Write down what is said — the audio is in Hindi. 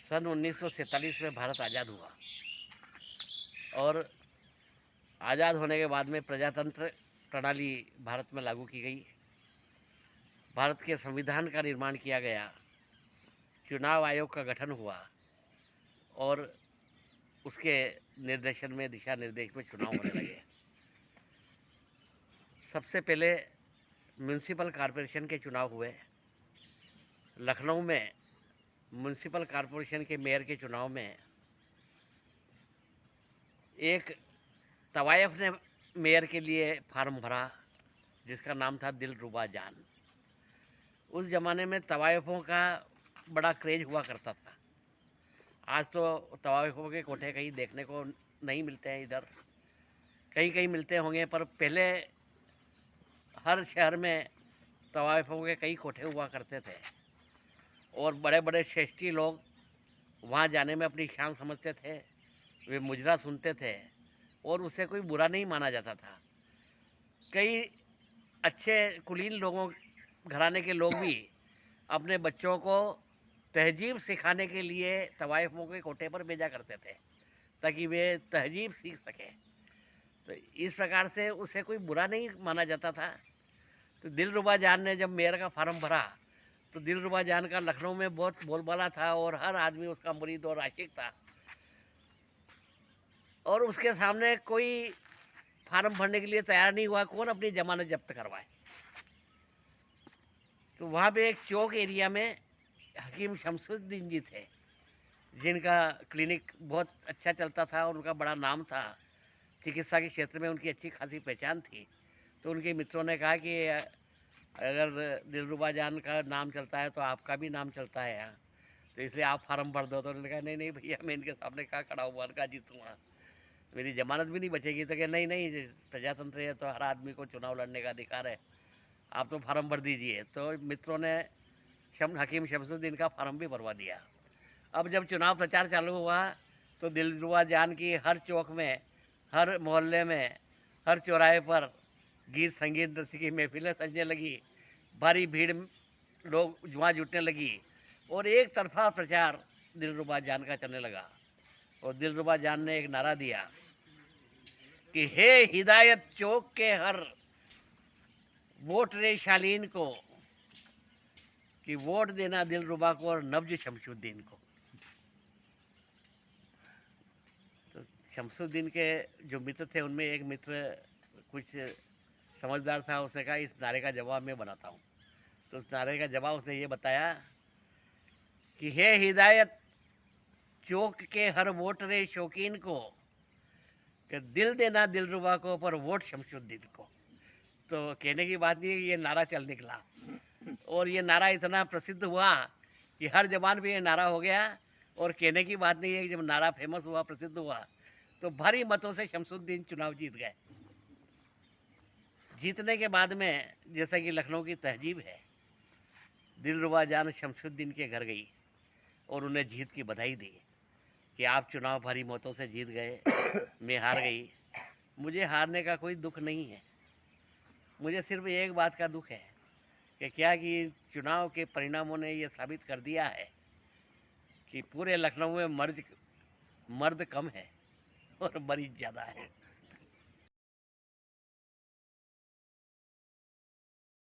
सन 1947 में भारत आज़ाद हुआ और आज़ाद होने के बाद में प्रजातंत्र प्रणाली भारत में लागू की गई। भारत के संविधान का निर्माण किया गया, चुनाव आयोग का गठन हुआ और उसके निर्देशन में, दिशा निर्देश में चुनाव होने लगे। सबसे पहले म्यूनिसिपल कॉरपोरेशन के चुनाव हुए। लखनऊ में म्यूनिसिपल कॉरपोरेशन के मेयर के चुनाव में एक तवायफ ने मेयर के लिए फार्म भरा जिसका नाम था दिलरुबा जान। उस ज़माने में तवायफों का बड़ा क्रेज हुआ करता था। आज तो तवायफों के कोठे कहीं देखने को नहीं मिलते हैं, इधर कहीं कहीं मिलते होंगे, पर पहले हर शहर में तवायफों के कई कोठे हुआ करते थे और बड़े बड़े श्रेष्ठी लोग वहाँ जाने में अपनी शान समझते थे। वे मुजरा सुनते थे और उसे कोई बुरा नहीं माना जाता था। कई अच्छे कुलीन लोगों, घराने के लोग भी अपने बच्चों को तहजीब सिखाने के लिए तवायफों के कोठे पर भेजा करते थे ताकि वे तहजीब सीख सकें। तो इस प्रकार से उसे कोई बुरा नहीं माना जाता था। तो दिलरुबा जान ने जब मेयर का फार्म भरा तो दिलरुबा जान का लखनऊ में बहुत बोलबाला था और हर आदमी उसका मुरीद और आशिक था और उसके सामने कोई फार्म भरने के लिए तैयार नहीं हुआ। कौन अपनी जमानत जब्त करवाए। तो वहाँ पे एक चौक एरिया में हकीम शमसुद्दीन जी थे जिनका क्लिनिक बहुत अच्छा चलता था और उनका बड़ा नाम था। चिकित्सा के क्षेत्र में उनकी अच्छी खासी पहचान थी। तो उनके मित्रों ने कहा कि अगर दिलरुबा जान का नाम चलता है तो आपका भी नाम चलता है यहाँ, तो इसलिए आप फार्म भर दो। तो उन्होंने कहा नहीं नहीं भैया, मैं इनके सामने कहाँ खड़ा हुआ, उनका जीतूँगा, मेरी जमानत भी नहीं बचेगी। तो क्या नहीं नहीं, प्रजातंत्र है तो हर आदमी को चुनाव लड़ने का अधिकार है, आप तो फार्म भर दीजिए। तो मित्रों ने हकीम शमसुद्दीन का फार्म भी भरवा दिया। अब जब चुनाव प्रचार चालू हुआ तो दिलरुबा जान की हर चौक में, हर मोहल्ले में, हर चौराहे पर गीत संगीत नृत्य की महफिलें सजने लगी। भारी भीड़ लोग वहाँ जुटने लगी और एक तरफा प्रचार दिलरुबा जान का चलने लगा। और दिलरुबा जान ने एक नारा दिया कि हे हिदायत चौक के हर वोट रे शालीन को, कि वोट देना दिलरुबा को और नब्ज शमसुद्दीन को। तो शमसुद्दीन के जो मित्र थे उनमें एक मित्र कुछ समझदार था, उसने कहा इस नारे का जवाब मैं बनाता हूँ। तो उस नारे का जवाब उसने ये बताया कि हे हिदायत चौक के हर वोट रे शौकीन को, कि दिल देना दिलरुबा को पर वोट शमसुद्दीन को। तो कहने की बात नहीं है, ये नारा चल निकला और ये नारा इतना प्रसिद्ध हुआ कि हर जबान पे ये नारा हो गया। और कहने की बात नहीं है कि जब नारा फेमस हुआ, प्रसिद्ध हुआ, तो भारी मतों से शमसुद्दीन चुनाव जीत गए। जीतने के बाद में, जैसा कि लखनऊ की तहजीब है, दिलरुबा जान शमसुद्दीन के घर गई और उन्हें जीत की बधाई दी कि आप चुनाव भारी मतों से जीत गए, मैं हार गई। मुझे हारने का कोई दुख नहीं है, मुझे सिर्फ एक बात का दुख है कि क्या कि चुनाव के परिणामों ने ये साबित कर दिया है कि पूरे लखनऊ में मर्द कम है और मरीज ज़्यादा है।